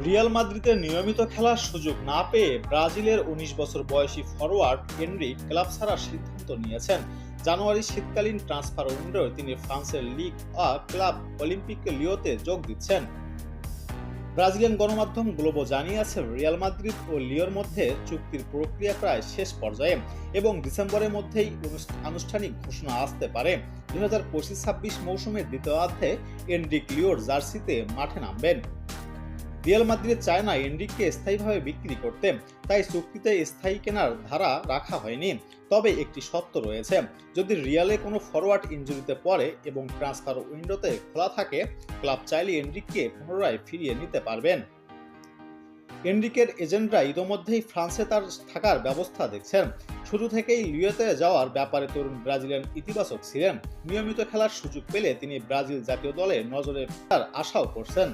Real মাদ্রিদে নিয়মিত খেলার সুযোগ না পেয়ে ব্রাজিলের ১৯ বছর বয়সী ফরোয়ার্ড এনরিক ক্লাব ছাড়ার সিদ্ধান্ত নিয়েছেন। জানুয়ারি শীতকালীন ট্রান্সফার উইন্ডোয় তিনি ফ্রান্সের লিগ ক্লাব অলিম্পিক লিওতে যোগ দিচ্ছেন। ব্রাজিলিয়ান গণমাধ্যম গ্লোবো জানিয়েছে, রিয়াল মাদ্রিদ ও লিওর মধ্যে চুক্তির প্রক্রিয়া প্রায় শেষ পর্যায়ে এবং ডিসেম্বরের মধ্যেই আনুষ্ঠানিক ঘোষণা আসতে পারে। ২০২৫-২৬ মৌসুমের দ্বিতীয়ার্ধে এনরিক লিওর জার্সিতে মাঠে নামবেন। রিয়াল মাদ্রিদ চায় না এনরিককে স্থায়ীভাবে বিক্রি করতে, তাই চুক্তিতে স্থায়ী কেনার ধারা রাখা হয়নি। তবে একটি শর্ত রয়েছে, যদি রিয়ালে কোনো ফরওয়ার্ড ইনজুরিতে পড়ে এবং ট্রান্সফার উইন্ডোতে খোলা থাকে, ক্লাব চাইলে এনরিককে পুনরায় ফিরিয়ে নিতে পারবেন। এনরিকের এজেন্টরা ইতোমধ্যেই ফ্রান্সে তার থাকার ব্যবস্থা দেখছেন। শুরু থেকেই লিওতে যাওয়ার ব্যাপারে তরুণ ব্রাজিলিয়ান ইতিবাচক ছিলেন। নিয়মিত খেলার সুযোগ পেলে তিনি ব্রাজিল জাতীয় দলে নজরে আসাও করছেন।